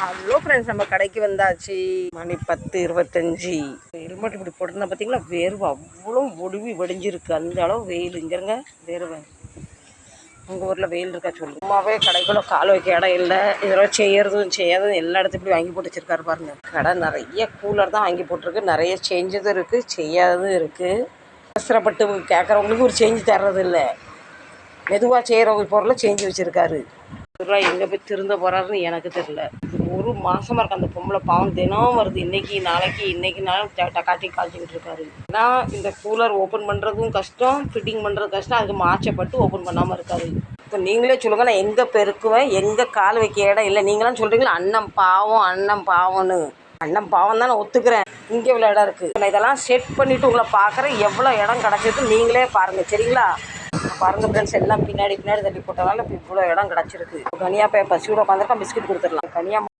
Hello friends, நம்ம கடைக்கு வந்தாச்சு. மணி 10:25. ஹெல்மெட் இப்படி போட்டிருந்தா பார்த்தீங்களா, வேர்வை அவ்வளோ ஒடுவி வடிஞ்சிருக்கு. அந்த அளவு வெயில். இங்கேருங்க வேர்வை. உங்கள் ஊரில் வெயில் இருக்கா சொல்லுங்க. சும்மாவே கடைக்குள்ள கால் வைக்க இடம் இல்லை. இதெல்லாம் செய்யறதும் செய்யாததும் எல்லா இடத்துலையும் இப்படி வாங்கி போட்டு வச்சிருக்காரு பாருங்க. கடை நிறைய கூலர் தான் வாங்கி போட்டிருக்கு. நிறைய செஞ்சதும் இருக்குது, செய்யாததும் இருக்குது. அவசரப்பட்டு கேட்குறவங்களுக்கு ஒரு செஞ்சு தர்றது இல்லை. மெதுவாக செய்கிறவங்க பொருளை செஞ்சு வச்சுருக்காரு. எங்கே போய் திருந்த போகிறாருன்னு எனக்கு தெரியல. ஒரு மாதமாக இருக்க அந்த பொம்பளை பாவம் தினம் வருது. இன்னைக்கு நாளும் காய்ச்சிக்கிட்டு இருக்காரு. ஏன்னா இந்த கூலர் ஓப்பன் பண்ணுறதும் கஷ்டம், ஃபிட்டிங் பண்ணுறது கஷ்டம். அதுக்கு மாச்சப்பட்டு ஓப்பன் பண்ணாமல் இருக்காரு. இப்போ நீங்களே சொல்லுங்க, நான் எங்கே பெருக்குவேன், எங்கே கால் வைக்க இடம் இல்லை. நீங்களாம் சொல்கிறீங்களா அண்ணன் பாவம்னு. அண்ணன் பாவம் தான் நான் ஒத்துக்கிறேன். இங்கே இவ்வளோ இடம் இருக்குது. நான் இதெல்லாம் செட் பண்ணிவிட்டு உங்களை பார்க்குறேன். எவ்வளோ இடம் கிடச்சிருக்கு நீங்களே பாருங்கள், சரிங்களா? பாருங்க ஃப்ரெண்ட்ஸ், எல்லாம் பின்னாடி தள்ளி போட்டதால இப்போ இவ்வளோ இடம் கிடச்சிருக்கு. கனியா போய் பசியோட உட்காந்துருக்கா, பிஸ்கட் கொடுத்துடலாம். கனியா